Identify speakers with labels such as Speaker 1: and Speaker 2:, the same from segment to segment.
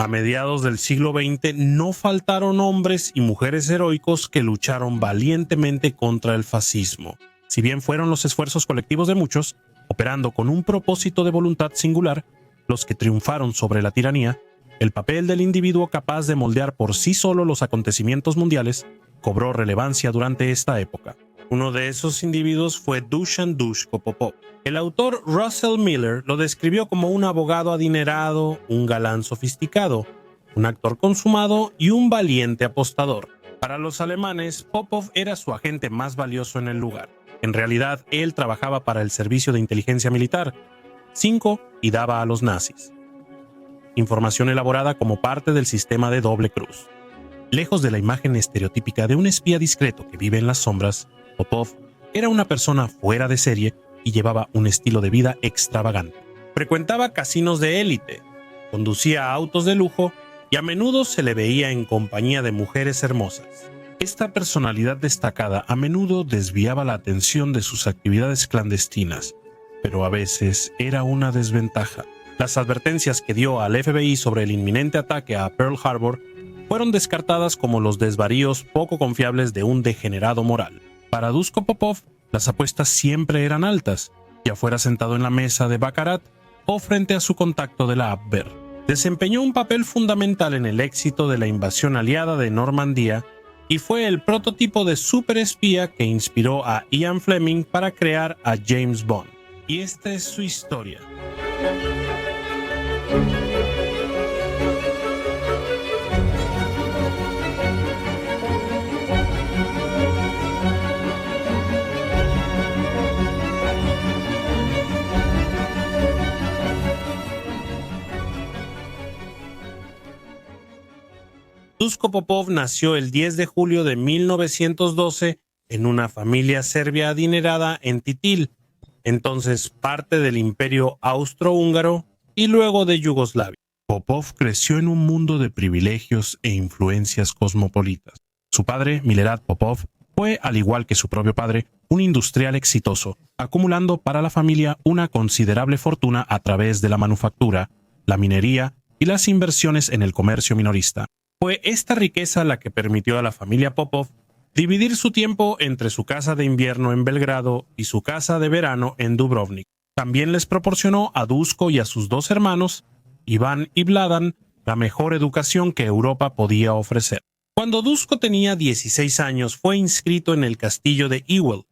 Speaker 1: A mediados del siglo XX no faltaron hombres y mujeres heroicos que lucharon valientemente contra el fascismo. Si bien fueron los esfuerzos colectivos de muchos, operando con un propósito de voluntad singular, los que triunfaron sobre la tiranía, el papel del individuo capaz de moldear por sí solo los acontecimientos mundiales cobró relevancia durante esta época. Uno de esos individuos fue Dusan Dushko Popov. El autor Russell Miller lo describió como un abogado adinerado, un galán sofisticado, un actor consumado y un valiente apostador. Para los alemanes, Popov era su agente más valioso en el lugar. En realidad, él trabajaba para el servicio de inteligencia militar, 5, y daba a los nazis. Información elaborada como parte del sistema de doble cruz. Lejos de la imagen estereotípica de un espía discreto que vive en las sombras, Popov era una persona fuera de serie y llevaba un estilo de vida extravagante. Frecuentaba casinos de élite, conducía autos de lujo y a menudo se le veía en compañía de mujeres hermosas. Esta personalidad destacada a menudo desviaba la atención de sus actividades clandestinas, pero a veces era una desventaja. Las advertencias que dio al FBI sobre el inminente ataque a Pearl Harbor fueron descartadas como los desvaríos poco confiables de un degenerado moral. Para Dushko Popov, las apuestas siempre eran altas, ya fuera sentado en la mesa de Baccarat o frente a su contacto de la Abwehr. Desempeñó un papel fundamental en el éxito de la invasión aliada de Normandía y fue el prototipo de superespía que inspiró a Ian Fleming para crear a James Bond. Y esta es su historia. Dushko Popov nació el 10 de julio de 1912 en una familia serbia adinerada en Titil, entonces parte del Imperio Austrohúngaro y luego de Yugoslavia. Popov creció en un mundo de privilegios e influencias cosmopolitas. Su padre, Milorad Popov, fue, al igual que su propio padre, un industrial exitoso, acumulando para la familia una considerable fortuna a través de la manufactura, la minería y las inversiones en el comercio minorista. Fue esta riqueza la que permitió a la familia Popov dividir su tiempo entre su casa de invierno en Belgrado y su casa de verano en Dubrovnik. También les proporcionó a Dushko y a sus dos hermanos, Iván y Vladan, la mejor educación que Europa podía ofrecer. Cuando Dushko tenía 16 años, fue inscrito en el castillo de Ewell,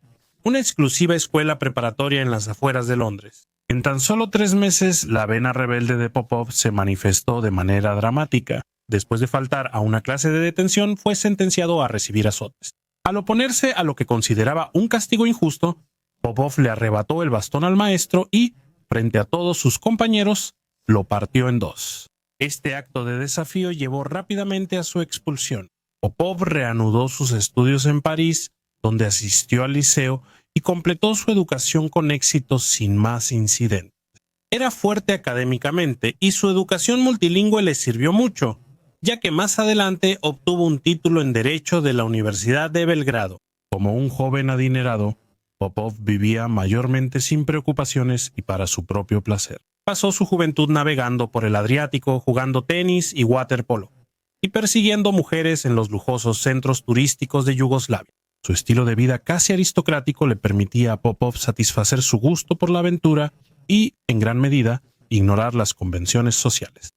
Speaker 1: una exclusiva escuela preparatoria en las afueras de Londres. En tan solo 3 meses, la vena rebelde de Popov se manifestó de manera dramática. Después de faltar a una clase de detención, fue sentenciado a recibir azotes. Al oponerse a lo que consideraba un castigo injusto, Popov le arrebató el bastón al maestro y, frente a todos sus compañeros, lo partió en 2. Este acto de desafío llevó rápidamente a su expulsión. Popov reanudó sus estudios en París, donde asistió al liceo y completó su educación con éxito sin más incidentes. Era fuerte académicamente y su educación multilingüe le sirvió mucho, ya que más adelante obtuvo un título en Derecho de la Universidad de Belgrado. Como un joven adinerado, Popov vivía mayormente sin preocupaciones y para su propio placer. Pasó su juventud navegando por el Adriático, jugando tenis y waterpolo, y persiguiendo mujeres en los lujosos centros turísticos de Yugoslavia. Su estilo de vida casi aristocrático le permitía a Popov satisfacer su gusto por la aventura y, en gran medida, ignorar las convenciones sociales.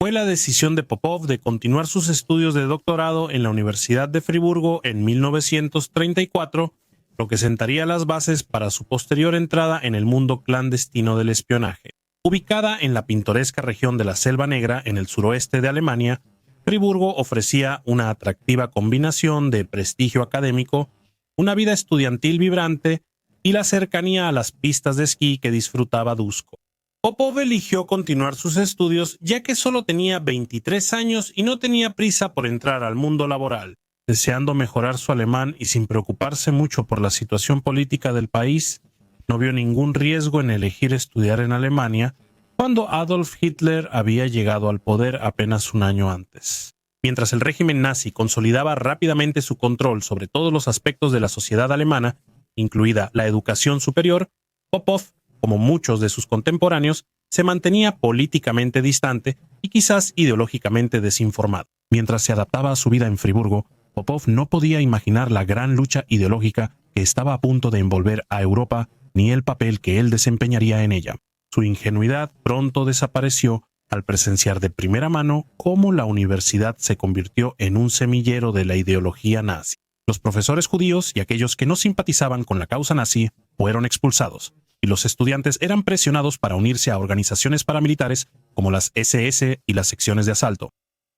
Speaker 1: Fue la decisión de Popov de continuar sus estudios de doctorado en la Universidad de Friburgo en 1934, lo que sentaría las bases para su posterior entrada en el mundo clandestino del espionaje. Ubicada en la pintoresca región de la Selva Negra, en el suroeste de Alemania, Friburgo ofrecía una atractiva combinación de prestigio académico, una vida estudiantil vibrante y la cercanía a las pistas de esquí que disfrutaba Dushko. Popov eligió continuar sus estudios ya que solo tenía 23 años y no tenía prisa por entrar al mundo laboral. Deseando mejorar su alemán y sin preocuparse mucho por la situación política del país, no vio ningún riesgo en elegir estudiar en Alemania cuando Adolf Hitler había llegado al poder apenas un año antes. Mientras el régimen nazi consolidaba rápidamente su control sobre todos los aspectos de la sociedad alemana, incluida la educación superior, Popov, como muchos de sus contemporáneos, se mantenía políticamente distante y quizás ideológicamente desinformado. Mientras se adaptaba a su vida en Friburgo, Popov no podía imaginar la gran lucha ideológica que estaba a punto de envolver a Europa ni el papel que él desempeñaría en ella. Su ingenuidad pronto desapareció al presenciar de primera mano cómo la universidad se convirtió en un semillero de la ideología nazi. Los profesores judíos y aquellos que no simpatizaban con la causa nazi fueron expulsados, y los estudiantes eran presionados para unirse a organizaciones paramilitares como las SS y las secciones de asalto.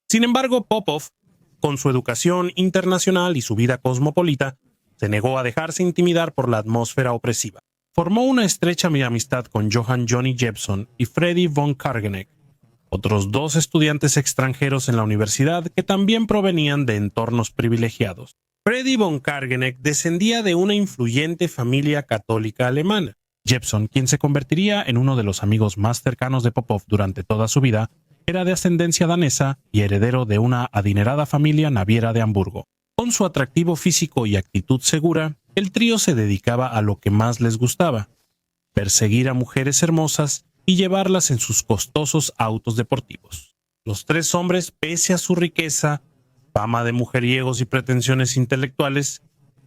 Speaker 1: Sin embargo, Popov, con su educación internacional y su vida cosmopolita, se negó a dejarse intimidar por la atmósfera opresiva. Formó una estrecha amistad con Johann Johnny Jepson y Freddy von Kargeneck, otros dos estudiantes extranjeros en la universidad que también provenían de entornos privilegiados. Freddy von Kargeneck descendía de una influyente familia católica alemana. Jepson, quien se convertiría en uno de los amigos más cercanos de Popov durante toda su vida, era de ascendencia danesa y heredero de una adinerada familia naviera de Hamburgo. Con su atractivo físico y actitud segura, el trío se dedicaba a lo que más les gustaba: perseguir a mujeres hermosas y llevarlas en sus costosos autos deportivos. Los tres hombres, pese a su riqueza, fama de mujeriegos y pretensiones intelectuales,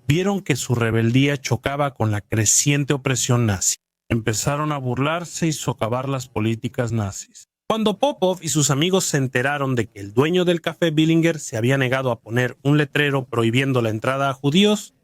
Speaker 1: vieron que su rebeldía chocaba con la creciente opresión nazi. Empezaron a burlarse y socavar las políticas nazis. Cuando Popov y sus amigos se enteraron de que el dueño del café Billinger se había negado a poner un letrero prohibiendo la entrada a judíos,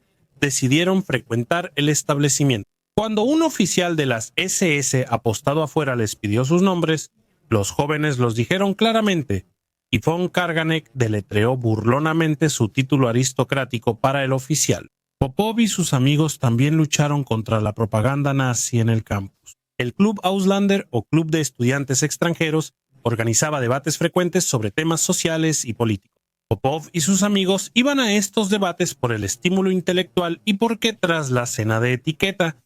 Speaker 1: decidieron frecuentar el establecimiento. Cuando un oficial de las SS apostado afuera les pidió sus nombres, los jóvenes los dijeron claramente, y von Kargeneck deletreó burlonamente su título aristocrático para el oficial. Popov y sus amigos también lucharon contra la propaganda nazi en el campus. El Club Auslander, o Club de Estudiantes Extranjeros, organizaba debates frecuentes sobre temas sociales y políticos. Popov y sus amigos iban a estos debates por el estímulo intelectual y porque tras la cena de etiqueta,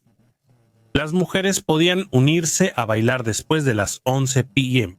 Speaker 1: las mujeres podían unirse a bailar después de las 11 p.m.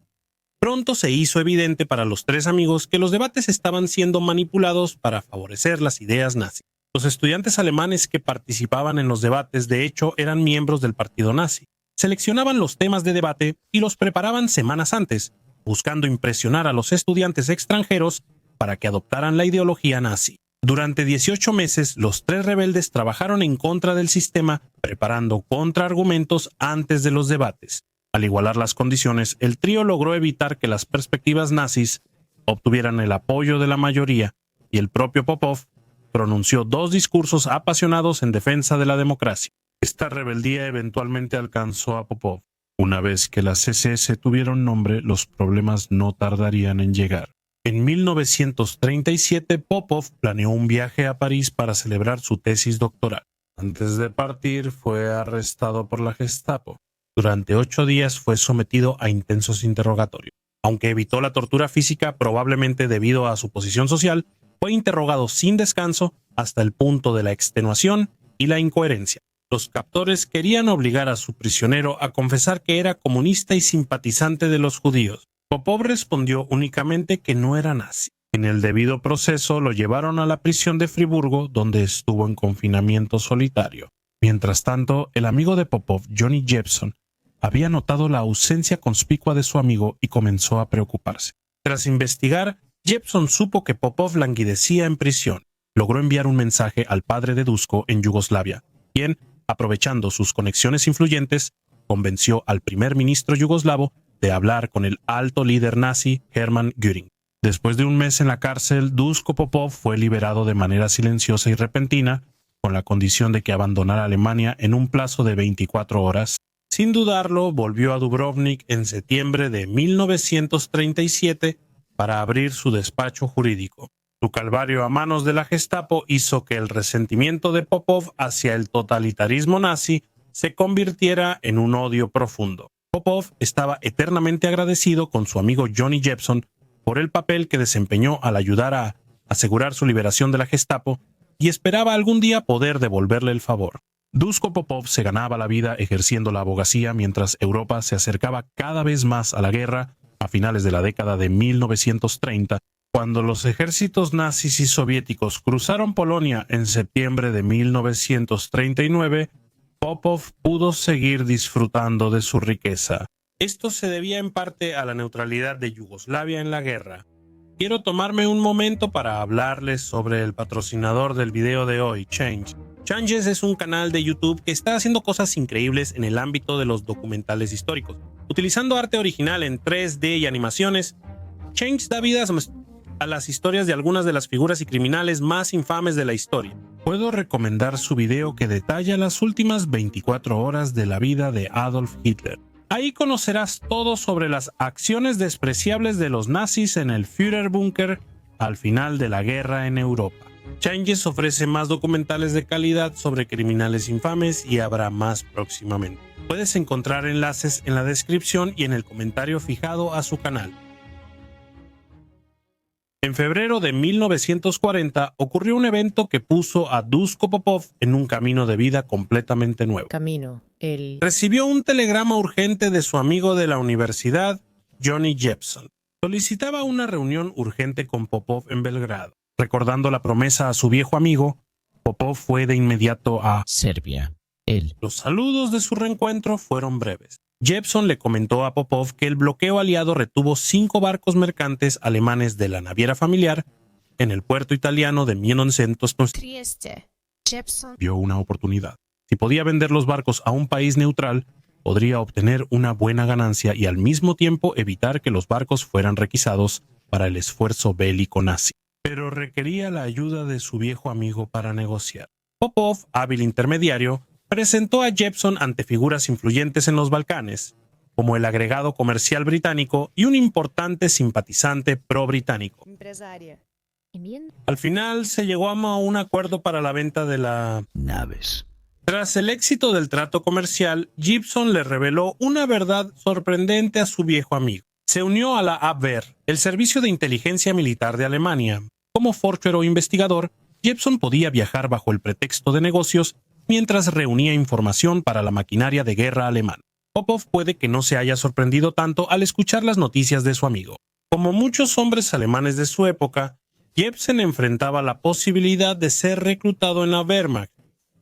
Speaker 1: Pronto se hizo evidente para los tres amigos que los debates estaban siendo manipulados para favorecer las ideas nazis. Los estudiantes alemanes que participaban en los debates, de hecho, eran miembros del partido nazi. Seleccionaban los temas de debate y los preparaban semanas antes, buscando impresionar a los estudiantes extranjeros para que adoptaran la ideología nazi. Durante 18 meses, los tres rebeldes trabajaron en contra del sistema, preparando contraargumentos antes de los debates. Al igualar las condiciones, el trío logró evitar que las perspectivas nazis obtuvieran el apoyo de la mayoría, y el propio Popov pronunció dos discursos apasionados en defensa de la democracia. Esta rebeldía eventualmente alcanzó a Popov. Una vez que las SS tuvieron nombre, los problemas no tardarían en llegar. En 1937, Popov planeó un viaje a París para celebrar su tesis doctoral. Antes de partir, fue arrestado por la Gestapo. Durante 8 días fue sometido a intensos interrogatorios. Aunque evitó la tortura física, probablemente debido a su posición social, fue interrogado sin descanso hasta el punto de la extenuación y la incoherencia. Los captores querían obligar a su prisionero a confesar que era comunista y simpatizante de los judíos. Popov respondió únicamente que no era nazi. En el debido proceso lo llevaron a la prisión de Friburgo, donde estuvo en confinamiento solitario. Mientras tanto, el amigo de Popov, Johnny Jepson, había notado la ausencia conspicua de su amigo y comenzó a preocuparse. Tras investigar, Jepson supo que Popov languidecía en prisión. Logró enviar un mensaje al padre de Duško en Yugoslavia, quien, aprovechando sus conexiones influyentes, convenció al primer ministro yugoslavo de hablar con el alto líder nazi Hermann Göring. Después de un mes en la cárcel, Duško Popov fue liberado de manera silenciosa y repentina, con la condición de que abandonara Alemania en un plazo de 24 horas. Sin dudarlo, volvió a Dubrovnik en septiembre de 1937 para abrir su despacho jurídico. Su calvario a manos de la Gestapo hizo que el resentimiento de Popov hacia el totalitarismo nazi se convirtiera en un odio profundo. Popov estaba eternamente agradecido con su amigo Johnny Jepson por el papel que desempeñó al ayudar a asegurar su liberación de la Gestapo y esperaba algún día poder devolverle el favor. Duško Popov se ganaba la vida ejerciendo la abogacía mientras Europa se acercaba cada vez más a la guerra a finales de la década de 1930, cuando los ejércitos nazis y soviéticos cruzaron Polonia en septiembre de 1939, Popov pudo seguir disfrutando de su riqueza. Esto se debía en parte a la neutralidad de Yugoslavia en la guerra. Quiero tomarme un momento para hablarles sobre el patrocinador del video de hoy, Change. Changes es un canal de YouTube que está haciendo cosas increíbles en el ámbito de los documentales históricos. Utilizando arte original en 3D y animaciones, Change da vida a las historias de algunas de las figuras y criminales más infames de la historia. Puedo recomendar su video que detalla las últimas 24 horas de la vida de Adolf Hitler. Ahí conocerás todo sobre las acciones despreciables de los nazis en el Führerbunker al final de la guerra en Europa. Changes ofrece más documentales de calidad sobre criminales infames y habrá más próximamente. Puedes encontrar enlaces en la descripción y en el comentario fijado a su canal. En febrero de 1940 ocurrió un evento que puso a Duško Popov en un camino de vida completamente nuevo. Recibió un telegrama urgente de su amigo de la universidad, Johnny Jepson. Solicitaba una reunión urgente con Popov en Belgrado. Recordando la promesa a su viejo amigo, Popov fue de inmediato a
Speaker 2: Serbia.
Speaker 1: Los saludos de su reencuentro fueron breves. Jepson le comentó a Popov que el bloqueo aliado retuvo 5 barcos mercantes alemanes de la naviera familiar en el puerto italiano de 1930. Vio una oportunidad. Si podía vender los barcos a un país neutral, podría obtener una buena ganancia y al mismo tiempo evitar que los barcos fueran requisados para el esfuerzo bélico nazi. Pero requería la ayuda de su viejo amigo para negociar. Popov, hábil intermediario, presentó a Jepson ante figuras influyentes en los Balcanes, como el agregado comercial británico y un importante simpatizante pro-británico. Al final se llegó a un acuerdo para la venta de las
Speaker 2: naves.
Speaker 1: Tras el éxito del trato comercial, Jepson le reveló una verdad sorprendente a su viejo amigo. Se unió a la Abwehr, el servicio de inteligencia militar de Alemania. Como forcher o investigador, Jepson podía viajar bajo el pretexto de negocios mientras reunía información para la maquinaria de guerra alemana. Popov puede que no se haya sorprendido tanto al escuchar las noticias de su amigo. Como muchos hombres alemanes de su época, Jepsen enfrentaba la posibilidad de ser reclutado en la Wehrmacht,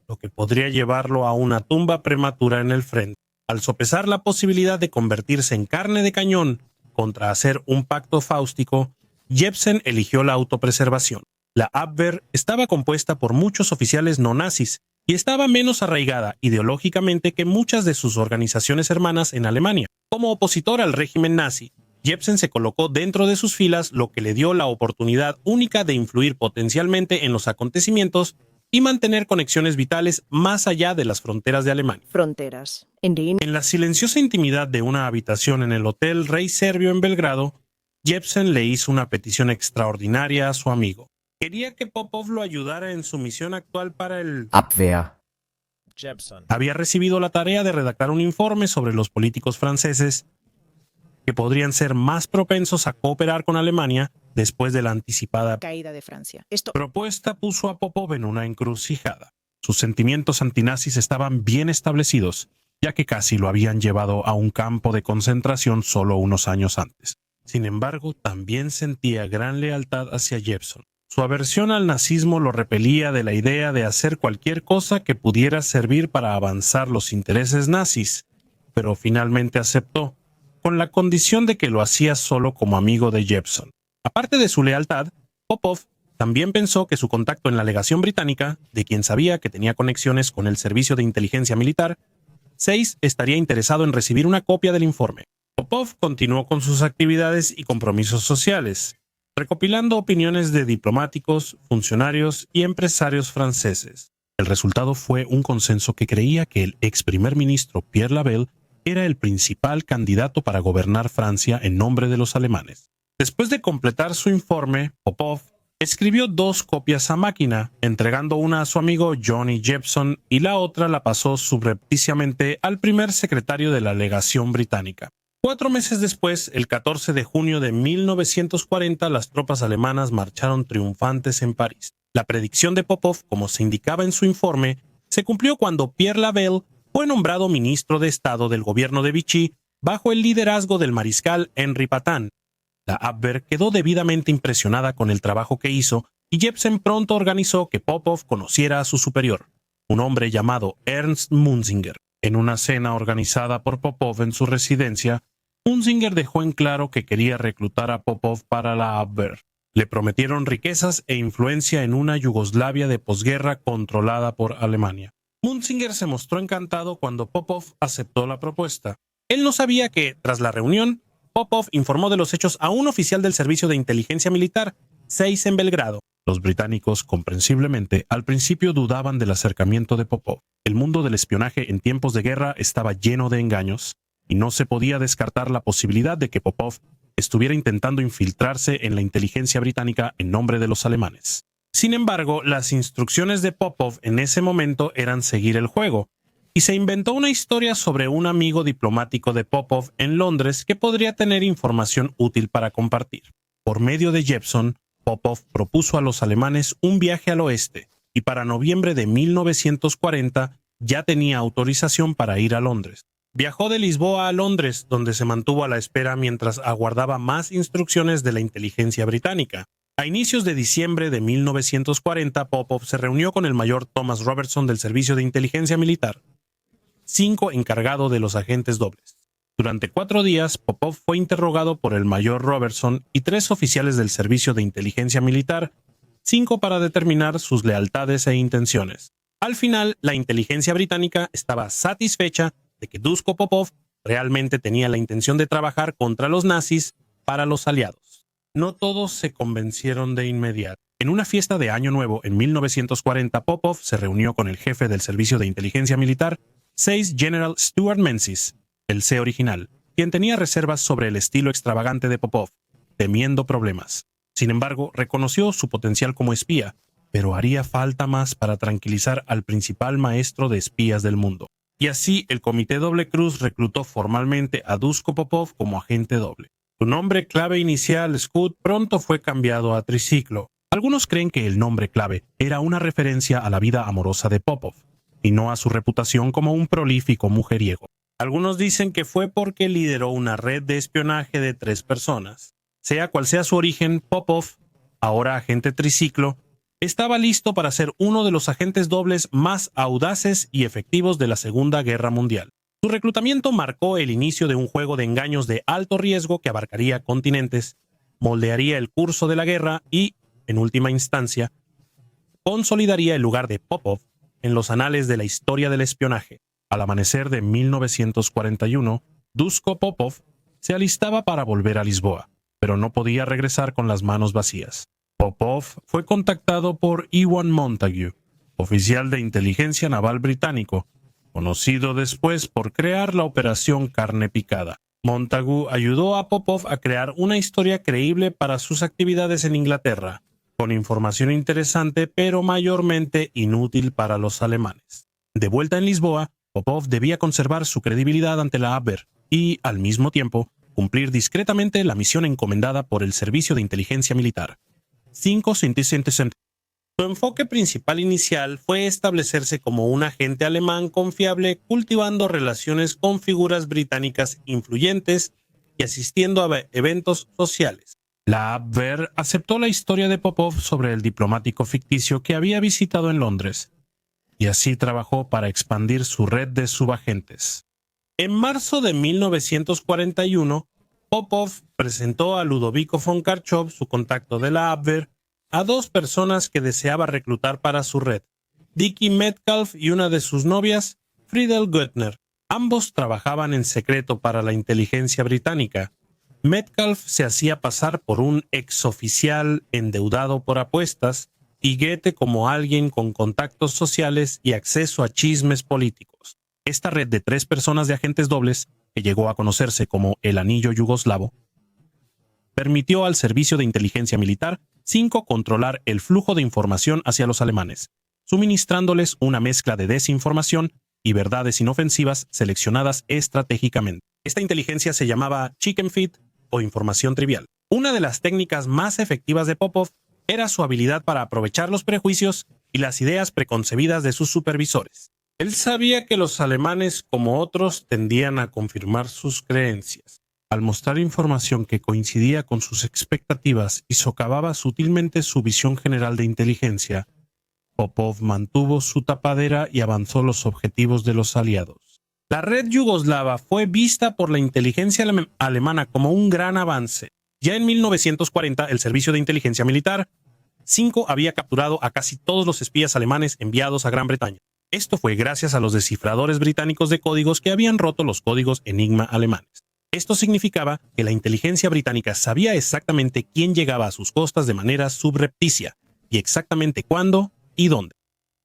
Speaker 1: lo que podría llevarlo a una tumba prematura en el frente. Al sopesar la posibilidad de convertirse en carne de cañón contra hacer un pacto fáustico, Jepsen eligió la autopreservación. La Abwehr estaba compuesta por muchos oficiales no nazis y estaba menos arraigada ideológicamente que muchas de sus organizaciones hermanas en Alemania. Como opositor al régimen nazi, Jepsen se colocó dentro de sus filas, lo que le dio la oportunidad única de influir potencialmente en los acontecimientos y mantener conexiones vitales más allá de las fronteras de Alemania. En la silenciosa intimidad de una habitación en el Hotel Rey Serbio en Belgrado, Jepsen le hizo una petición extraordinaria a su amigo. Quería que Popov lo ayudara en su misión actual para el
Speaker 2: Abwehr.
Speaker 3: Jepson.
Speaker 1: Había recibido la tarea de redactar un informe sobre los políticos franceses que podrían ser más propensos a cooperar con Alemania después de la anticipada
Speaker 4: caída de Francia.
Speaker 1: Propuesta puso a Popov en una encrucijada. Sus sentimientos antinazis estaban bien establecidos, ya que casi lo habían llevado a un campo de concentración solo unos años antes. Sin embargo, también sentía gran lealtad hacia Jepson. Su aversión al nazismo lo repelía de la idea de hacer cualquier cosa que pudiera servir para avanzar los intereses nazis, pero finalmente aceptó, con la condición de que lo hacía solo como amigo de Jepson. Aparte de su lealtad, Popov también pensó que su contacto en la legación británica, de quien sabía que tenía conexiones con el servicio de inteligencia militar, Seyss estaría interesado en recibir una copia del informe. Popov continuó con sus actividades y compromisos sociales, recopilando opiniones de diplomáticos, funcionarios y empresarios franceses. El resultado fue un consenso que creía que el ex primer ministro Pierre Laval era el principal candidato para gobernar Francia en nombre de los alemanes. Después de completar su informe, Popov escribió 2 copias a máquina, entregando una a su amigo Johnny Jepson y la otra la pasó subrepticiamente al primer secretario de la legación británica. 4 meses después, el 14 de junio de 1940, las tropas alemanas marcharon triunfantes en París. La predicción de Popov, como se indicaba en su informe, se cumplió cuando Pierre Laval fue nombrado ministro de Estado del gobierno de Vichy bajo el liderazgo del mariscal Henri Patton. La Abwehr quedó debidamente impresionada con el trabajo que hizo y Jepsen pronto organizó que Popov conociera a su superior, un hombre llamado Ernst Munzinger. En una cena organizada por Popov en su residencia, Munzinger dejó en claro que quería reclutar a Popov para la Abwehr. Le prometieron riquezas e influencia en una Yugoslavia de posguerra controlada por Alemania. Munzinger se mostró encantado cuando Popov aceptó la propuesta. Él no sabía que, tras la reunión, Popov informó de los hechos a un oficial del Servicio de Inteligencia Militar, SEIS en Belgrado. Los británicos, comprensiblemente, al principio dudaban del acercamiento de Popov. El mundo del espionaje en tiempos de guerra estaba lleno de engaños, y no se podía descartar la posibilidad de que Popov estuviera intentando infiltrarse en la inteligencia británica en nombre de los alemanes. Sin embargo, las instrucciones de Popov en ese momento eran seguir el juego, y se inventó una historia sobre un amigo diplomático de Popov en Londres que podría tener información útil para compartir. Por medio de Jepson, Popov propuso a los alemanes un viaje al oeste, y para noviembre de 1940 ya tenía autorización para ir a Londres. Viajó de Lisboa a Londres, donde se mantuvo a la espera mientras aguardaba más instrucciones de la inteligencia británica. A inicios de diciembre de 1940, Popov se reunió con el mayor Thomas Robertson del Servicio de Inteligencia Militar, 5 encargado de los agentes dobles. Durante 4 días, Popov fue interrogado por el mayor Robertson y 3 oficiales del Servicio de Inteligencia Militar, 5 para determinar sus lealtades e intenciones. Al final, la inteligencia británica estaba satisfecha de que Duško Popov realmente tenía la intención de trabajar contra los nazis para los aliados. No todos se convencieron de inmediato. En una fiesta de Año Nuevo en 1940, Popov se reunió con el jefe del Servicio de Inteligencia Militar, SEIS General Stuart Menzies, el C original, quien tenía reservas sobre el estilo extravagante de Popov, temiendo problemas. Sin embargo, reconoció su potencial como espía, pero haría falta más para tranquilizar al principal maestro de espías del mundo. Y así el Comité Doble Cruz reclutó formalmente a Duško Popov como agente doble. Su nombre clave inicial, Scud, pronto fue cambiado a Triciclo. Algunos creen que el nombre clave era una referencia a la vida amorosa de Popov, y no a su reputación como un prolífico mujeriego. Algunos dicen que fue porque lideró una red de espionaje de 3 personas. Sea cual sea su origen, Popov, ahora agente Triciclo, estaba listo para ser uno de los agentes dobles más audaces y efectivos de la Segunda Guerra Mundial. Su reclutamiento marcó el inicio de un juego de engaños de alto riesgo que abarcaría continentes, moldearía el curso de la guerra y, en última instancia, consolidaría el lugar de Popov en los anales de la historia del espionaje. Al amanecer de 1941, Duško Popov se alistaba para volver a Lisboa, pero no podía regresar con las manos vacías. Popov fue contactado por Ewan Montagu, oficial de inteligencia naval británico, conocido después por crear la Operación Carne Picada. Montagu ayudó a Popov a crear una historia creíble para sus actividades en Inglaterra, con información interesante pero mayormente inútil para los alemanes. De vuelta en Lisboa, Popov debía conservar su credibilidad ante la Abwehr y, al mismo tiempo, cumplir discretamente la misión encomendada por el Servicio de Inteligencia Militar. 5 Su enfoque principal inicial fue establecerse como un agente alemán confiable, cultivando relaciones con figuras británicas influyentes y asistiendo a eventos sociales. La Abwehr aceptó la historia de Popov sobre el diplomático ficticio que había visitado en Londres, y así trabajó para expandir su red de subagentes. En marzo de 1941, Popov presentó a Ludovico von Karchov, su contacto de la Abwehr, a 2 personas que deseaba reclutar para su red, Dickie Metcalf y una de sus novias, Friedel Goettner. Ambos trabajaban en secreto para la inteligencia británica. Metcalf se hacía pasar por un exoficial endeudado por apuestas y Goethe como alguien con contactos sociales y acceso a chismes políticos. Esta red de 3 personas de agentes dobles, que llegó a conocerse como el Anillo Yugoslavo, permitió al Servicio de Inteligencia Militar 5 controlar el flujo de información hacia los alemanes, suministrándoles una mezcla de desinformación y verdades inofensivas seleccionadas estratégicamente. Esta inteligencia se llamaba chicken feed o información trivial. Una de las técnicas más efectivas de Popov era su habilidad para aprovechar los prejuicios y las ideas preconcebidas de sus supervisores. Él sabía que los alemanes, como otros, tendían a confirmar sus creencias. Al mostrar información que coincidía con sus expectativas y socavaba sutilmente su visión general de inteligencia, Popov mantuvo su tapadera y avanzó los objetivos de los aliados. La red yugoslava fue vista por la inteligencia alemana como un gran avance. Ya en 1940, el Servicio de Inteligencia Militar 5 había capturado a casi todos los espías alemanes enviados a Gran Bretaña. Esto fue gracias a los descifradores británicos de códigos que habían roto los códigos Enigma alemanes. Esto significaba que la inteligencia británica sabía exactamente quién llegaba a sus costas de manera subrepticia y exactamente cuándo y dónde.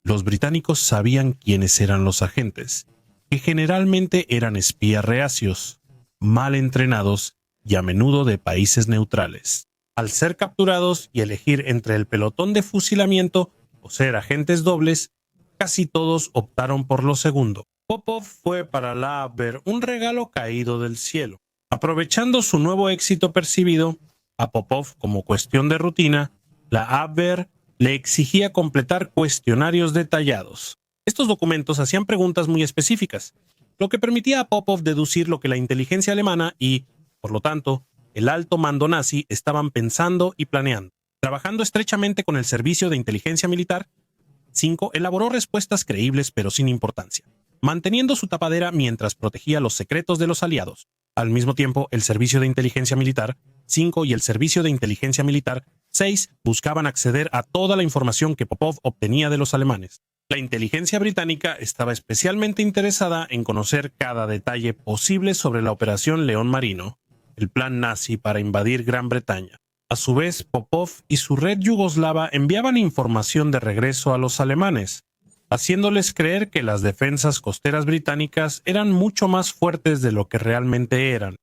Speaker 1: Los británicos sabían quiénes eran los agentes, que generalmente eran espías reacios, mal entrenados y a menudo de países neutrales. Al ser capturados y elegir entre el pelotón de fusilamiento o ser agentes dobles, casi todos optaron por lo segundo. Popov fue para la Abwehr un regalo caído del cielo. Aprovechando su nuevo éxito percibido, a Popov, como cuestión de rutina, la Abwehr le exigía completar cuestionarios detallados. Estos documentos hacían preguntas muy específicas, lo que permitía a Popov deducir lo que la inteligencia alemana y, por lo tanto, el alto mando nazi estaban pensando y planeando. Trabajando estrechamente con el Servicio de Inteligencia Militar, 5 elaboró respuestas creíbles pero sin importancia, manteniendo su tapadera mientras protegía los secretos de los aliados. Al mismo tiempo, el Servicio de Inteligencia Militar 5 y el Servicio de Inteligencia Militar 6 buscaban acceder a toda la información que Popov obtenía de los alemanes. La inteligencia británica estaba especialmente interesada en conocer cada detalle posible sobre la Operación León Marino, el plan nazi para invadir Gran Bretaña. A su vez, Popov y su red yugoslava enviaban información de regreso a los alemanes, haciéndoles creer que las defensas costeras británicas eran mucho más fuertes de lo que realmente eran.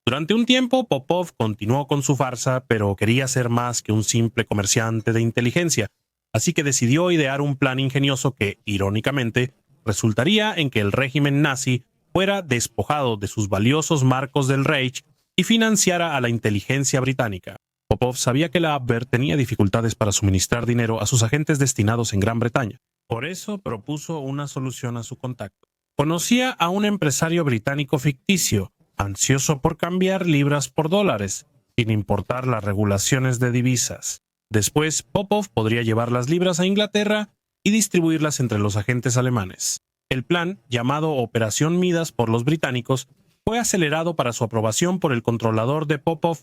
Speaker 1: Durante un tiempo, Popov continuó con su farsa, pero quería ser más que un simple comerciante de inteligencia, así que decidió idear un plan ingenioso que, irónicamente, resultaría en que el régimen nazi fuera despojado de sus valiosos marcos del Reich y financiara a la inteligencia británica. Popov sabía que la Abwehr tenía dificultades para suministrar dinero a sus agentes destinados en Gran Bretaña. Por eso propuso una solución a su contacto. Conocía a un empresario británico ficticio, ansioso por cambiar libras por dólares, sin importar las regulaciones de divisas. Después, Popov podría llevar las libras a Inglaterra y distribuirlas entre los agentes alemanes. El plan, llamado Operación Midas por los británicos, fue acelerado para su aprobación por el controlador de Popov,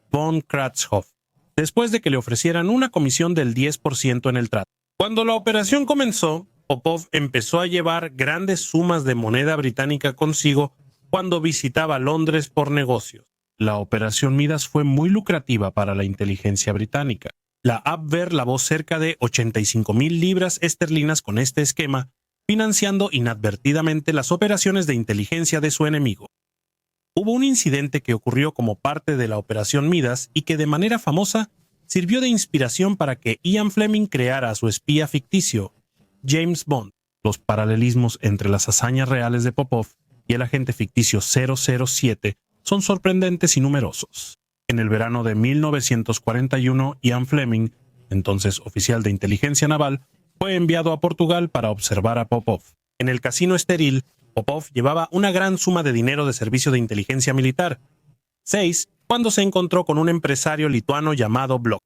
Speaker 1: von Kratzhoff, después de que le ofrecieran una comisión del 10% en el trato. Cuando la operación comenzó, Popov empezó a llevar grandes sumas de moneda británica consigo cuando visitaba Londres por negocios. La Operación Midas fue muy lucrativa para la inteligencia británica. La Abwehr lavó cerca de 85,000 libras esterlinas con este esquema, financiando inadvertidamente las operaciones de inteligencia de su enemigo. Hubo un incidente que ocurrió como parte de la Operación Midas y que de manera famosa sirvió de inspiración para que Ian Fleming creara a su espía ficticio, James Bond. Los paralelismos entre las hazañas reales de Popov y el agente ficticio 007 son sorprendentes y numerosos. En el verano de 1941, Ian Fleming, entonces oficial de inteligencia naval, fue enviado a Portugal para observar a Popov. En el casino estéril, Popov llevaba una gran suma de dinero de servicio de inteligencia militar. 6, cuando se encontró con un empresario lituano llamado Blok.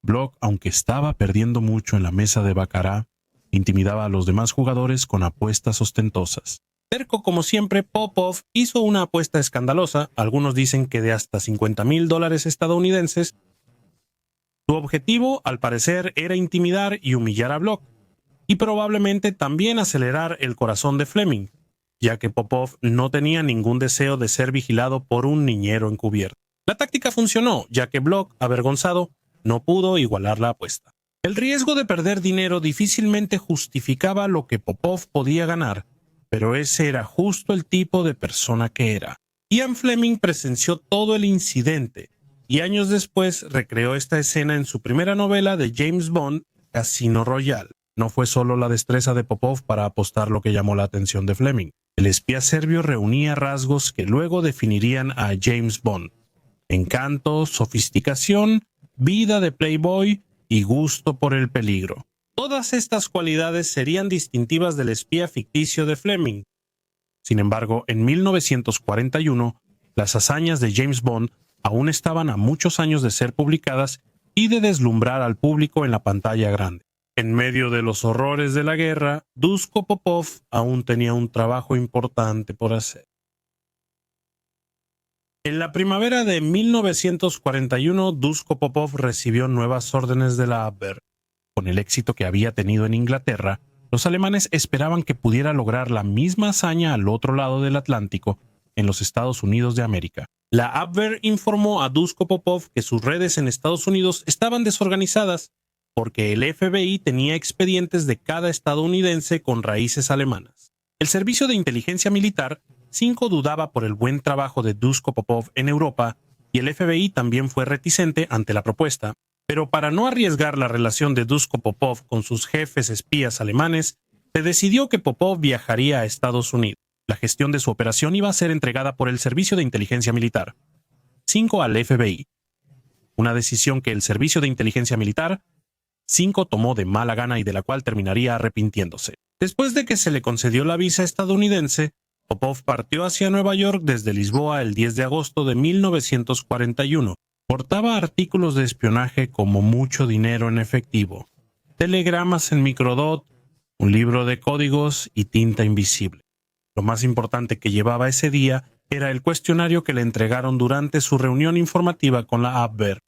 Speaker 1: Blok, aunque estaba perdiendo mucho en la mesa de baccarat, intimidaba a los demás jugadores con apuestas ostentosas. Terco como siempre, Popov hizo una apuesta escandalosa, algunos dicen que de hasta $50,000 estadounidenses. Su objetivo, al parecer, era intimidar y humillar a Blok, y probablemente también acelerar el corazón de Fleming, ya que Popov no tenía ningún deseo de ser vigilado por un niñero encubierto. La táctica funcionó, ya que Blok, avergonzado, no pudo igualar la apuesta. El riesgo de perder dinero difícilmente justificaba lo que Popov podía ganar, pero ese era justo el tipo de persona que era. Ian Fleming presenció todo el incidente y años después recreó esta escena en su primera novela de James Bond, Casino Royale. No fue solo la destreza de Popov para apostar lo que llamó la atención de Fleming. El espía serbio reunía rasgos que luego definirían a James Bond: encanto, sofisticación, vida de playboy y gusto por el peligro. Todas estas cualidades serían distintivas del espía ficticio de Fleming. Sin embargo, en 1941, las hazañas de James Bond aún estaban a muchos años de ser publicadas y de deslumbrar al público en la pantalla grande. En medio de los horrores de la guerra, Duško Popov aún tenía un trabajo importante por hacer. En la primavera de 1941, Duško Popov recibió nuevas órdenes de la Abwehr. Con el éxito que había tenido en Inglaterra, los alemanes esperaban que pudiera lograr la misma hazaña al otro lado del Atlántico, en los Estados Unidos de América. La Abwehr informó a Duško Popov que sus redes en Estados Unidos estaban desorganizadas porque el FBI tenía expedientes de cada estadounidense con raíces alemanas. El Servicio de Inteligencia Militar 5 dudaba por el buen trabajo de Duško Popov en Europa y el FBI también fue reticente ante la propuesta, pero para no arriesgar la relación de Duško Popov con sus jefes espías alemanes, se decidió que Popov viajaría a Estados Unidos. La gestión de su operación iba a ser entregada por el Servicio de Inteligencia Militar 5 al FBI, una decisión que el Servicio de Inteligencia Militar 5 tomó de mala gana y de la cual terminaría arrepintiéndose. Después de que se le concedió la visa estadounidense, Popov partió hacia Nueva York desde Lisboa el 10 de agosto de 1941. Portaba artículos de espionaje como mucho dinero en efectivo, telegramas en microdot, un libro de códigos y tinta invisible. Lo más importante que llevaba ese día era el cuestionario que le entregaron durante su reunión informativa con la Abwehr.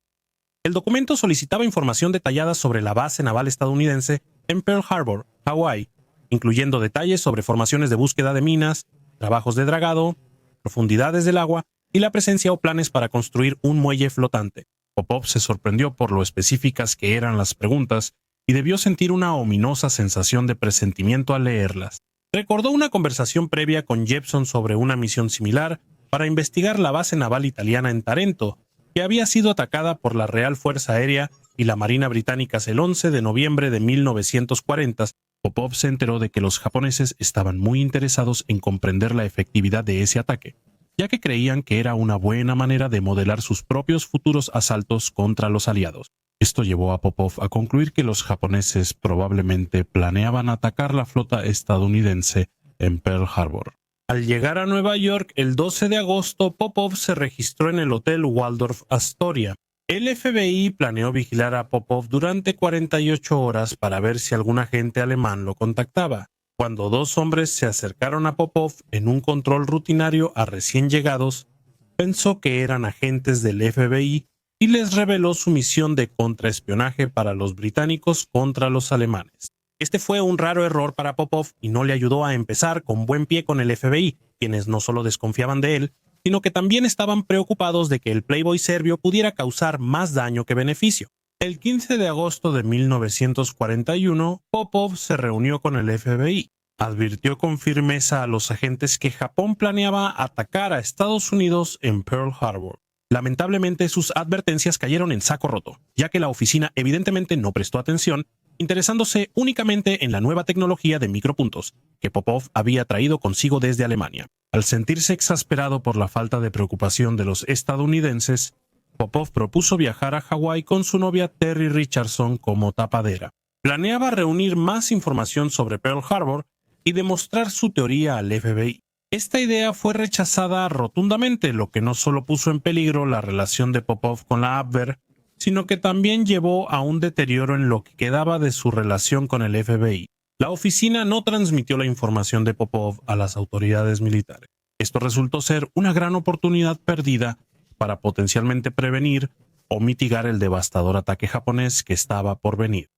Speaker 1: El documento solicitaba información detallada sobre la base naval estadounidense en Pearl Harbor, Hawái, incluyendo detalles sobre formaciones de búsqueda de minas, trabajos de dragado, profundidades del agua y la presencia o planes para construir un muelle flotante. Popov se sorprendió por lo específicas que eran las preguntas y debió sentir una ominosa sensación de presentimiento al leerlas. Recordó una conversación previa con Jeppson sobre una misión similar para investigar la base naval italiana en Tarento, que había sido atacada por la Real Fuerza Aérea y la Marina Británica el 11 de noviembre de 1940. Popov se enteró de que los japoneses estaban muy interesados en comprender la efectividad de ese ataque, ya que creían que era una buena manera de modelar sus propios futuros asaltos contra los aliados. Esto llevó a Popov a concluir que los japoneses probablemente planeaban atacar la flota estadounidense en Pearl Harbor. Al llegar a Nueva York el 12 de agosto, Popov se registró en el Hotel Waldorf Astoria. El FBI planeó vigilar a Popov durante 48 horas para ver si algún agente alemán lo contactaba. Cuando 2 hombres se acercaron a Popov en un control rutinario a recién llegados, pensó que eran agentes del FBI y les reveló su misión de contraespionaje para los británicos contra los alemanes. Este fue un raro error para Popov y no le ayudó a empezar con buen pie con el FBI, quienes no solo desconfiaban de él, sino que también estaban preocupados de que el playboy serbio pudiera causar más daño que beneficio. El 15 de agosto de 1941, Popov se reunió con el FBI. Advirtió con firmeza a los agentes que Japón planeaba atacar a Estados Unidos en Pearl Harbor. Lamentablemente, sus advertencias cayeron en saco roto, ya que la oficina evidentemente no prestó atención, interesándose únicamente en la nueva tecnología de micropuntos que Popov había traído consigo desde Alemania. Al sentirse exasperado por la falta de preocupación de los estadounidenses, Popov propuso viajar a Hawái con su novia Terry Richardson como tapadera. Planeaba reunir más información sobre Pearl Harbor y demostrar su teoría al FBI. Esta idea fue rechazada rotundamente, lo que no solo puso en peligro la relación de Popov con la Abwehr, sino que también llevó a un deterioro en lo que quedaba de su relación con el FBI. La oficina no transmitió la información de Popov a las autoridades militares. Esto resultó ser una gran oportunidad perdida para potencialmente prevenir o mitigar el devastador ataque japonés que estaba por venir.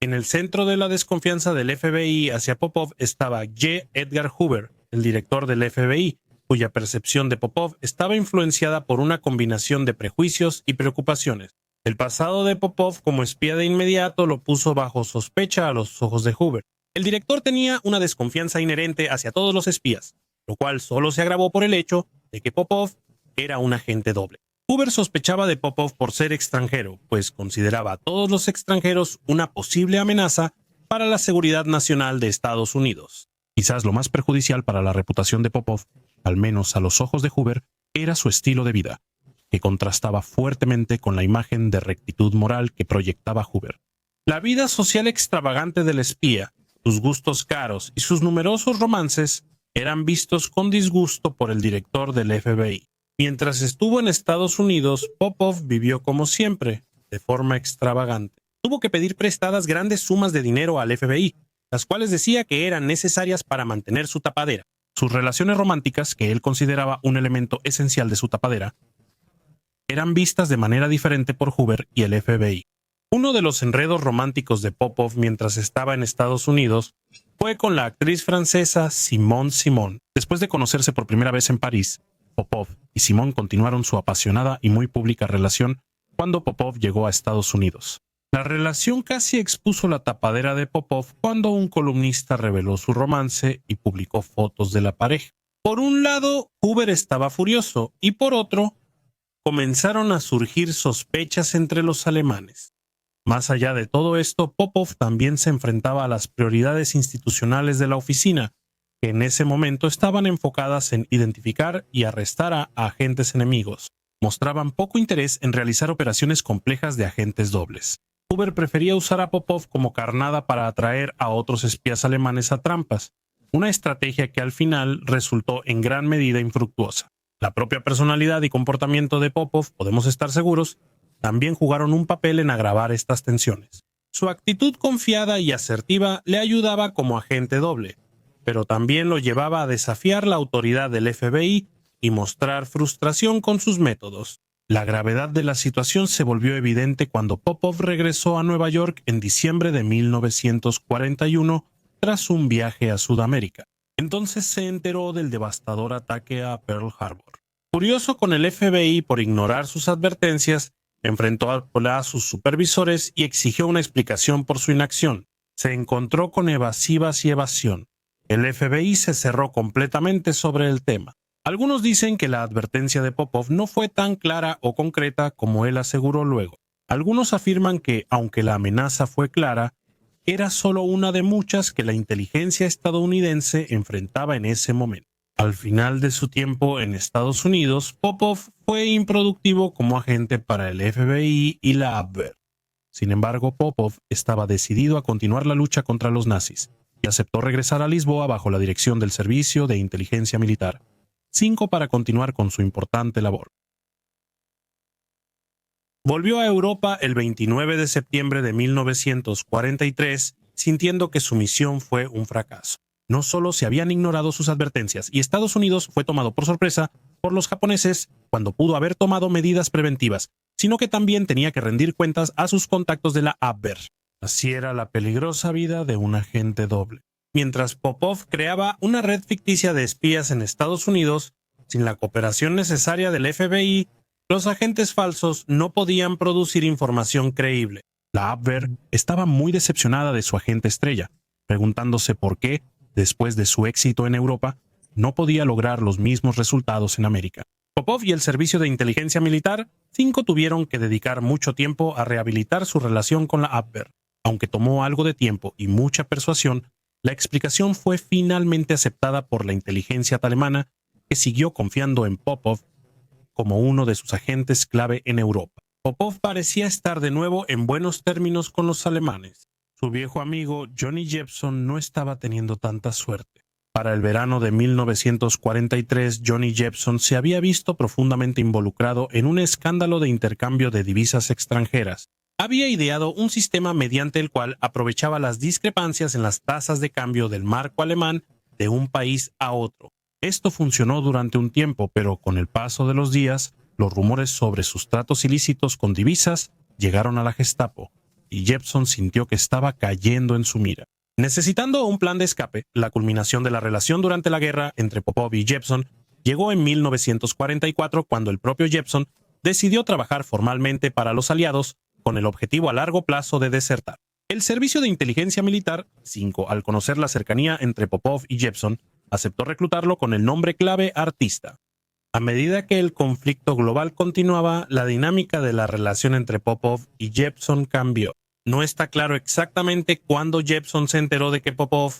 Speaker 1: En el centro de la desconfianza del FBI hacia Popov estaba J. Edgar Hoover, el director del FBI, cuya percepción de Popov estaba influenciada por una combinación de prejuicios y preocupaciones. El pasado de Popov como espía de inmediato lo puso bajo sospecha a los ojos de Hoover. El director tenía una desconfianza inherente hacia todos los espías, lo cual solo se agravó por el hecho de que Popov era un agente doble. Hoover sospechaba de Popov por ser extranjero, pues consideraba a todos los extranjeros una posible amenaza para la seguridad nacional de Estados Unidos. Quizás lo más perjudicial para la reputación de Popov, al menos a los ojos de Hoover, era su estilo de vida, que contrastaba fuertemente con la imagen de rectitud moral que proyectaba Hoover. La vida social extravagante del espía, sus gustos caros y sus numerosos romances eran vistos con disgusto por el director del FBI. Mientras estuvo en Estados Unidos, Popov vivió como siempre, de forma extravagante. tuvo que pedir prestadas grandes sumas de dinero al FBI, las cuales decía que eran necesarias para mantener su tapadera. Sus relaciones románticas, que él consideraba un elemento esencial de su tapadera, eran vistas de manera diferente por Hoover y el FBI. Uno de los enredos románticos de Popov mientras estaba en Estados Unidos fue con la actriz francesa Simone Simon. Después de conocerse por primera vez en París, Popov y Simon continuaron su apasionada y muy pública relación cuando Popov llegó a Estados Unidos. La relación casi expuso la tapadera de Popov cuando un columnista reveló su romance y publicó fotos de la pareja. Por un lado, Hoover estaba furioso y por otro, comenzaron a surgir sospechas entre los alemanes. Más allá de todo esto, Popov también se enfrentaba a las prioridades institucionales de la oficina, que en ese momento estaban enfocadas en identificar y arrestar a agentes enemigos. Mostraban poco interés en realizar operaciones complejas de agentes dobles. Hoover prefería usar a Popov como carnada para atraer a otros espías alemanes a trampas, una estrategia que al final resultó en gran medida infructuosa. La propia personalidad y comportamiento de Popov, podemos estar seguros, también jugaron un papel en agravar estas tensiones. Su actitud confiada y asertiva le ayudaba como agente doble, pero también lo llevaba a desafiar la autoridad del FBI y mostrar frustración con sus métodos. La gravedad de la situación se volvió evidente cuando Popov regresó a Nueva York en diciembre de 1941 tras un viaje a Sudamérica. Entonces se enteró del devastador ataque a Pearl Harbor. Furioso con el FBI por ignorar sus advertencias, enfrentó a sus supervisores y exigió una explicación por su inacción. Se encontró con evasivas y evasión. El FBI se cerró completamente sobre el tema. Algunos dicen que la advertencia de Popov no fue tan clara o concreta como él aseguró luego. Algunos afirman que, aunque la amenaza fue clara, era solo una de muchas que la inteligencia estadounidense enfrentaba en ese momento. Al final de su tiempo en Estados Unidos, Popov fue improductivo como agente para el FBI y la Abwehr. Sin embargo, Popov estaba decidido a continuar la lucha contra los nazis y aceptó regresar a Lisboa bajo la dirección del Servicio de Inteligencia Militar, 5 para continuar con su importante labor. Volvió a Europa el 29 de septiembre de 1943, sintiendo que su misión fue un fracaso. No solo se habían ignorado sus advertencias y Estados Unidos fue tomado por sorpresa por los japoneses cuando pudo haber tomado medidas preventivas, sino que también tenía que rendir cuentas a sus contactos de la Abwehr. Así era la peligrosa vida de un agente doble. Mientras Popov creaba una red ficticia de espías en Estados Unidos, sin la cooperación necesaria del FBI, los agentes falsos no podían producir información creíble. La Abwehr estaba muy decepcionada de su agente estrella, preguntándose por qué, después de su éxito en Europa, no podía lograr los mismos resultados en América. Popov y el Servicio de Inteligencia Militar 5 tuvieron que dedicar mucho tiempo a rehabilitar su relación con la Abwehr. Aunque tomó algo de tiempo y mucha persuasión, la explicación fue finalmente aceptada por la inteligencia alemana, que siguió confiando en Popov como uno de sus agentes clave en Europa. Popov parecía estar de nuevo en buenos términos con los alemanes. Su viejo amigo Johnny Jepson no estaba teniendo tanta suerte. Para el verano de 1943, Johnny Jepson se había visto profundamente involucrado en un escándalo de intercambio de divisas extranjeras. Había ideado un sistema mediante el cual aprovechaba las discrepancias en las tasas de cambio del marco alemán de un país a otro. Esto funcionó durante un tiempo, pero con el paso de los días, los rumores sobre sus tratos ilícitos con divisas llegaron a la Gestapo, y Jepson sintió que estaba cayendo en su mira. Necesitando un plan de escape, la culminación de la relación durante la guerra entre Popov y Jepson llegó en 1944 cuando el propio Jepson decidió trabajar formalmente para los aliados con el objetivo a largo plazo de desertar. El Servicio de Inteligencia Militar, 5, al conocer la cercanía entre Popov y Jepson, aceptó reclutarlo con el nombre clave artista. A medida que el conflicto global continuaba, la dinámica de la relación entre Popov y Jepson cambió. No está claro exactamente cuándo Jepson se enteró de que Popov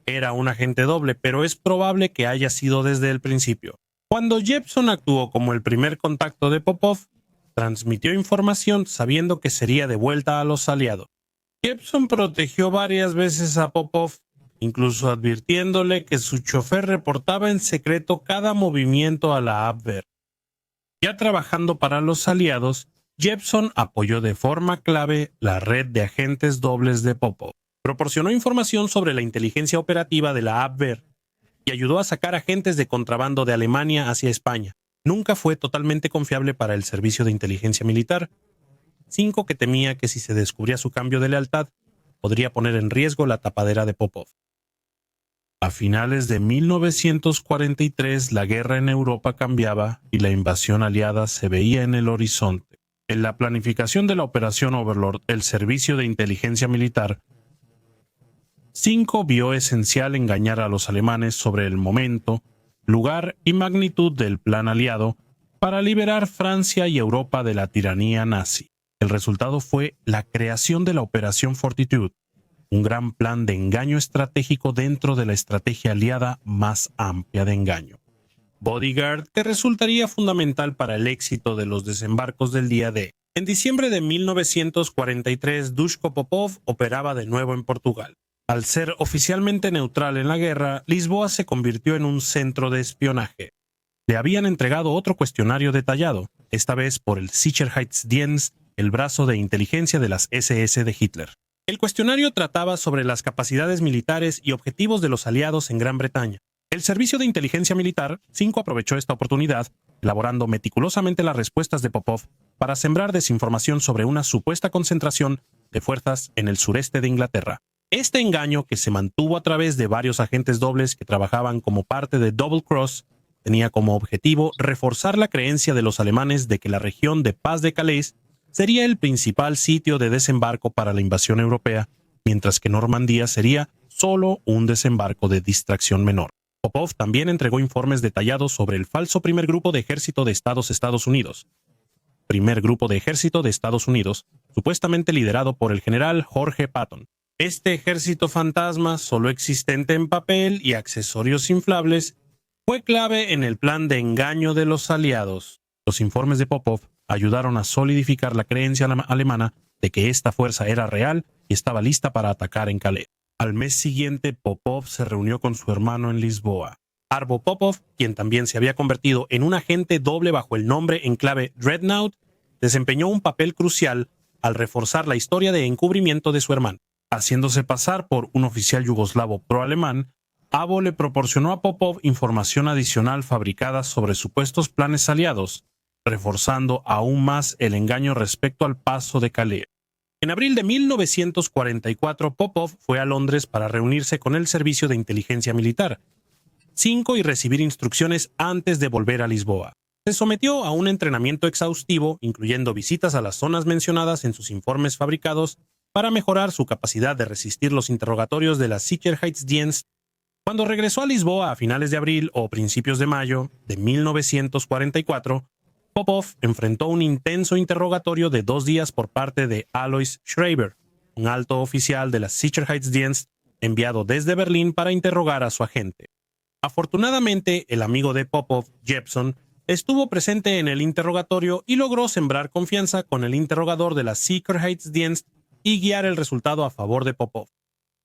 Speaker 1: era un agente doble, pero es probable que haya sido desde el principio. Cuando Jepson actuó como el primer contacto de Popov, transmitió información sabiendo que sería devuelta a los aliados. Jepson protegió varias veces a Popov, incluso advirtiéndole que su chofer reportaba en secreto cada movimiento a la Abwehr. Ya trabajando para los aliados, Jepson apoyó de forma clave la red de agentes dobles de Popov. Proporcionó información sobre la inteligencia operativa de la Abwehr y ayudó a sacar agentes de contrabando de Alemania hacia España. Nunca fue totalmente confiable para el servicio de inteligencia militar. 5. Que temía que si se descubría su cambio de lealtad, podría poner en riesgo la tapadera de Popov. A finales de 1943, la guerra en Europa cambiaba y la invasión aliada se veía en el horizonte. En la planificación de la Operación Overlord, el servicio de inteligencia militar 5 vio esencial engañar a los alemanes sobre el momento, lugar y magnitud del plan aliado para liberar Francia y Europa de la tiranía nazi. El resultado fue la creación de la Operación Fortitude, un gran plan de engaño estratégico dentro de la estrategia aliada más amplia de engaño. Bodyguard, que resultaría fundamental para el éxito de los desembarcos del día D. En diciembre de 1943, Duško Popov operaba de nuevo en Portugal. Al ser oficialmente neutral en la guerra, Lisboa se convirtió en un centro de espionaje. Le habían entregado otro cuestionario detallado, esta vez por el Sicherheitsdienst, el brazo de inteligencia de las SS de Hitler. El cuestionario trataba sobre las capacidades militares y objetivos de los aliados en Gran Bretaña. El Servicio de Inteligencia Militar 5 aprovechó esta oportunidad, elaborando meticulosamente las respuestas de Popov para sembrar desinformación sobre una supuesta concentración de fuerzas en el sureste de Inglaterra. Este engaño, que se mantuvo a través de varios agentes dobles que trabajaban como parte de Double Cross, tenía como objetivo reforzar la creencia de los alemanes de que la región de Paz de Calais sería el principal sitio de desembarco para la invasión europea, mientras que Normandía sería solo un desembarco de distracción menor. Popov también entregó informes detallados sobre el falso primer grupo de ejército de Estados Unidos. Primer grupo de ejército de Estados Unidos, supuestamente liderado por el general Jorge Patton. Este ejército fantasma, solo existente en papel y accesorios inflables, fue clave en el plan de engaño de los aliados. Los informes de Popov ayudaron a solidificar la creencia alemana de que esta fuerza era real y estaba lista para atacar en Calais. Al mes siguiente, Popov se reunió con su hermano en Lisboa. Arvo Popov, quien también se había convertido en un agente doble bajo el nombre en clave Dreadnought, desempeñó un papel crucial al reforzar la historia de encubrimiento de su hermano. Haciéndose pasar por un oficial yugoslavo pro-alemán, Avo le proporcionó a Popov información adicional fabricada sobre supuestos planes aliados, reforzando aún más el engaño respecto al paso de Calais. En abril de 1944, Popov fue a Londres para reunirse con el Servicio de Inteligencia Militar 5 y recibir instrucciones antes de volver a Lisboa. Se sometió a un entrenamiento exhaustivo, incluyendo visitas a las zonas mencionadas en sus informes fabricados, para mejorar su capacidad de resistir los interrogatorios de la Sicherheitsdienst. Cuando regresó a Lisboa a finales de abril o principios de mayo de 1944, Popov enfrentó un intenso interrogatorio de 2 días por parte de Alois Schreiber, un alto oficial de la Sicherheitsdienst enviado desde Berlín para interrogar a su agente. Afortunadamente, el amigo de Popov, Jepson, estuvo presente en el interrogatorio y logró sembrar confianza con el interrogador de la Sicherheitsdienst y guiar el resultado a favor de Popov.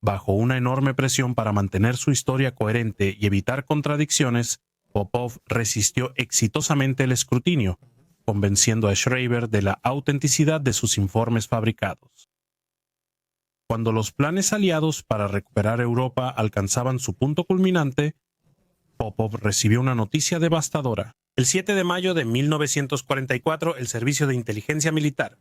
Speaker 1: Bajo una enorme presión para mantener su historia coherente y evitar contradicciones, Popov resistió exitosamente el escrutinio, convenciendo a Schreiber de la autenticidad de sus informes fabricados. Cuando los planes aliados para recuperar Europa alcanzaban su punto culminante, Popov recibió una noticia devastadora. El 7 de mayo de 1944, el Servicio de Inteligencia Militar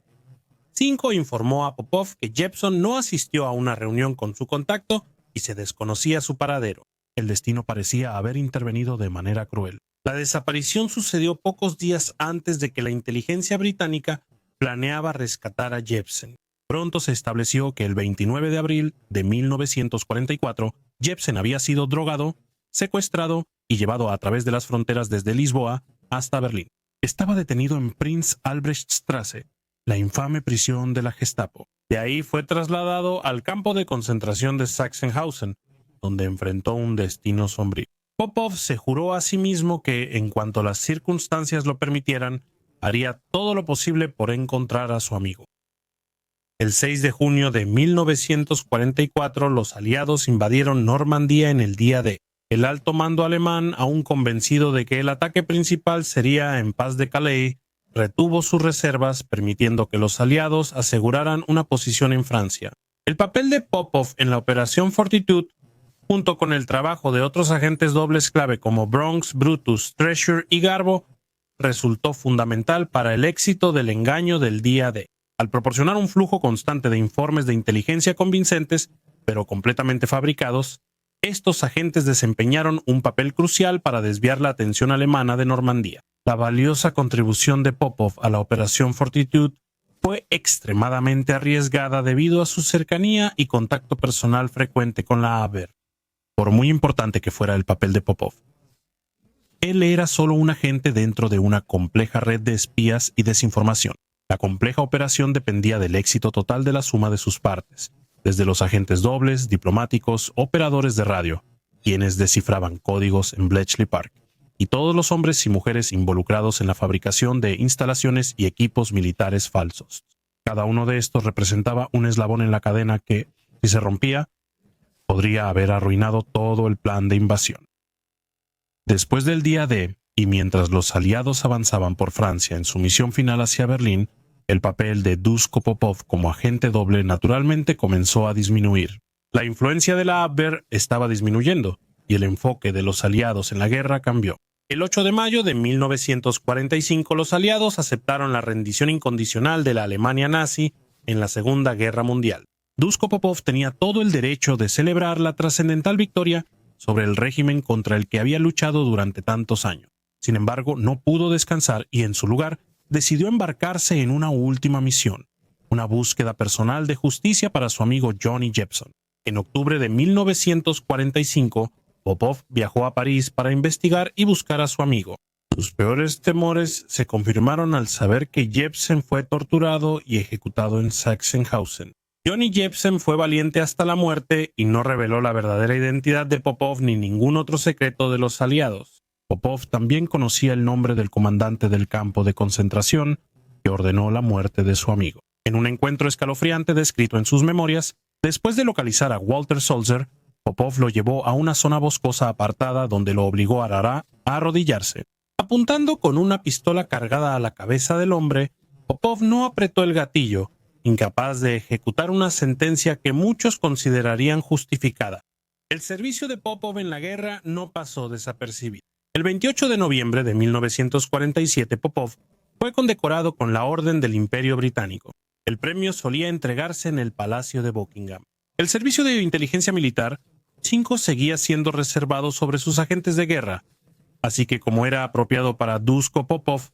Speaker 1: 5 informó a Popov que Jepson no asistió a una reunión con su contacto y se desconocía su paradero. El destino parecía haber intervenido de manera cruel. La desaparición sucedió pocos días antes de que la inteligencia británica planeaba rescatar a Jepsen. Pronto se estableció que el 29 de abril de 1944, Jepsen había sido drogado, secuestrado y llevado a través de las fronteras desde Lisboa hasta Berlín. Estaba detenido en Prinz Albrechtstraße, la infame prisión de la Gestapo. De ahí fue trasladado al campo de concentración de Sachsenhausen, donde enfrentó un destino sombrío. Popov se juró a sí mismo que, en cuanto las circunstancias lo permitieran, haría todo lo posible por encontrar a su amigo. El 6 de junio de 1944, los aliados invadieron Normandía en el día D. El alto mando alemán, aún convencido de que el ataque principal sería en Paz de Calais, retuvo sus reservas, permitiendo que los aliados aseguraran una posición en Francia. El papel de Popov en la Operación Fortitude, junto con el trabajo de otros agentes dobles clave como Bronx, Brutus, Treasure y Garbo, resultó fundamental para el éxito del engaño del día D. Al proporcionar un flujo constante de informes de inteligencia convincentes, pero completamente fabricados, estos agentes desempeñaron un papel crucial para desviar la atención alemana de Normandía. La valiosa contribución de Popov a la Operación Fortitude fue extremadamente arriesgada debido a su cercanía y contacto personal frecuente con la Abwehr. Por muy importante que fuera el papel de Popov, él era solo un agente dentro de una compleja red de espías y desinformación. La compleja operación dependía del éxito total de la suma de sus partes, desde los agentes dobles, diplomáticos, operadores de radio, quienes descifraban códigos en Bletchley Park, y todos los hombres y mujeres involucrados en la fabricación de instalaciones y equipos militares falsos. Cada uno de estos representaba un eslabón en la cadena que, si se rompía, podría haber arruinado todo el plan de invasión. Después del día D, y mientras los aliados avanzaban por Francia en su misión final hacia Berlín, el papel de Duško Popov como agente doble naturalmente comenzó a disminuir. La influencia de la Abwehr estaba disminuyendo, y el enfoque de los aliados en la guerra cambió. El 8 de mayo de 1945 los aliados aceptaron la rendición incondicional de la Alemania nazi en la Segunda Guerra Mundial. Duško Popov tenía todo el derecho de celebrar la trascendental victoria sobre el régimen contra el que había luchado durante tantos años. Sin embargo, no pudo descansar y en su lugar decidió embarcarse en una última misión, una búsqueda personal de justicia para su amigo Johnny Jepson. En octubre de 1945, Popov viajó a París para investigar y buscar a su amigo. Sus peores temores se confirmaron al saber que Jepsen fue torturado y ejecutado en Sachsenhausen. Johnny Jepsen fue valiente hasta la muerte y no reveló la verdadera identidad de Popov ni ningún otro secreto de los aliados. Popov también conocía el nombre del comandante del campo de concentración que ordenó la muerte de su amigo. En un encuentro escalofriante descrito en sus memorias, después de localizar a Walter Sulzer, Popov lo llevó a una zona boscosa apartada donde lo obligó a arrodillarse. Apuntando con una pistola cargada a la cabeza del hombre, Popov no apretó el gatillo, incapaz de ejecutar una sentencia que muchos considerarían justificada. El servicio de Popov en la guerra no pasó desapercibido. El 28 de noviembre de 1947, Popov fue condecorado con la Orden del Imperio Británico. El premio solía entregarse en el Palacio de Buckingham. El servicio de inteligencia militar 5 seguía siendo reservado sobre sus agentes de guerra, así que como era apropiado para Duško Popov,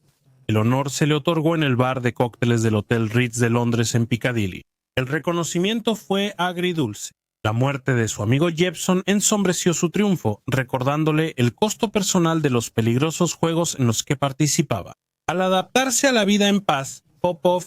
Speaker 1: el honor se le otorgó en el bar de cócteles del Hotel Ritz de Londres en Piccadilly. El reconocimiento fue agridulce. La muerte de su amigo Jepson ensombreció su triunfo, recordándole el costo personal de los peligrosos juegos en los que participaba. Al adaptarse a la vida en paz, Popov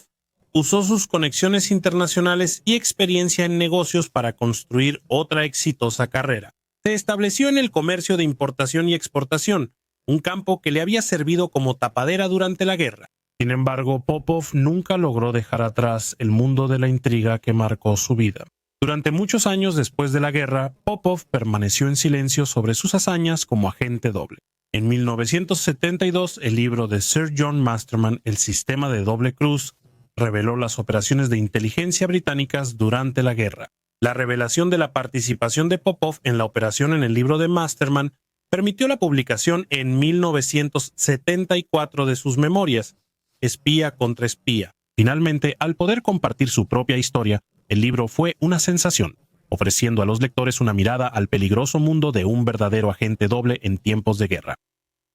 Speaker 1: usó sus conexiones internacionales y experiencia en negocios para construir otra exitosa carrera. Se estableció en el comercio de importación y exportación, un campo que le había servido como tapadera durante la guerra. Sin embargo, Popov nunca logró dejar atrás el mundo de la intriga que marcó su vida. Durante muchos años después de la guerra, Popov permaneció en silencio sobre sus hazañas como agente doble. En 1972, el libro de Sir John Masterman, El sistema de doble cruz, reveló las operaciones de inteligencia británicas durante la guerra. La revelación de la participación de Popov en la operación en el libro de Masterman permitió la publicación en 1974 de sus memorias, Espía contra espía. Finalmente, al poder compartir su propia historia, el libro fue una sensación, ofreciendo a los lectores una mirada al peligroso mundo de un verdadero agente doble en tiempos de guerra.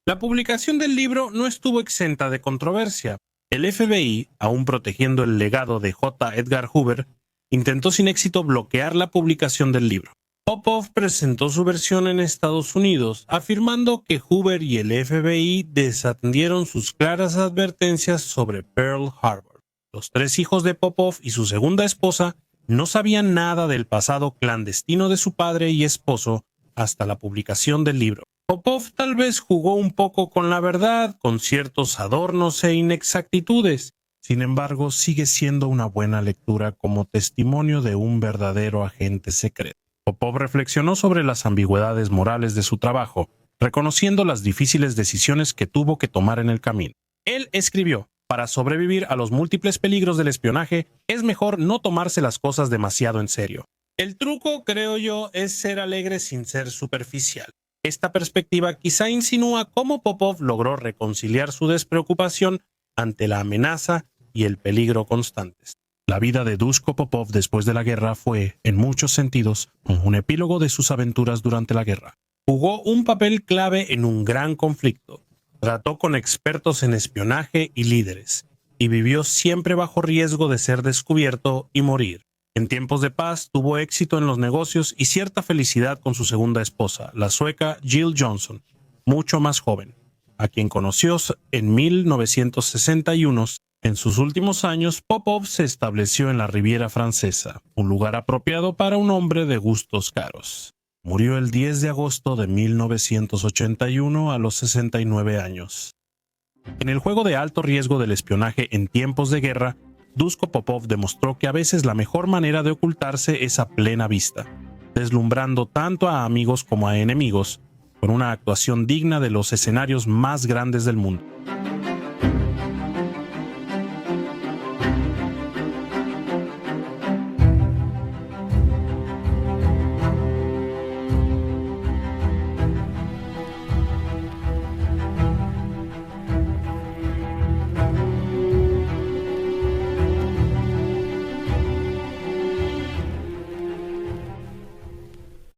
Speaker 1: La publicación del libro no estuvo exenta de controversia. El FBI, aún protegiendo el legado de J. Edgar Hoover, intentó sin éxito bloquear la publicación del libro. Popov presentó su versión en Estados Unidos, afirmando que Hoover y el FBI desatendieron sus claras advertencias sobre Pearl Harbor. Los 3 hijos de Popov y su segunda esposa no sabían nada del pasado clandestino de su padre y esposo hasta la publicación del libro. Popov tal vez jugó un poco con la verdad, con ciertos adornos e inexactitudes. Sin embargo, sigue siendo una buena lectura como testimonio de un verdadero agente secreto. Popov reflexionó sobre las ambigüedades morales de su trabajo, reconociendo las difíciles decisiones que tuvo que tomar en el camino. Él escribió: Para sobrevivir a los múltiples peligros del espionaje, es mejor no tomarse las cosas demasiado en serio. El truco, creo yo, es ser alegre sin ser superficial. Esta perspectiva quizá insinúa cómo Popov logró reconciliar su despreocupación ante la amenaza y el peligro constantes. La vida de Dushko Popov después de la guerra fue, en muchos sentidos, un epílogo de sus aventuras durante la guerra. Jugó un papel clave en un gran conflicto. Trató con expertos en espionaje y líderes, y vivió siempre bajo riesgo de ser descubierto y morir. En tiempos de paz tuvo éxito en los negocios y cierta felicidad con su segunda esposa, la sueca Jill Johnson, mucho más joven, a quien conoció en 1961. En sus últimos años, Popov se estableció en la Riviera Francesa, un lugar apropiado para un hombre de gustos caros. Murió el 10 de agosto de 1981 a los 69 años. En el juego de alto riesgo del espionaje en tiempos de guerra, Dushko Popov demostró que a veces la mejor manera de ocultarse es a plena vista, deslumbrando tanto a amigos como a enemigos, con una actuación digna de los escenarios más grandes del mundo.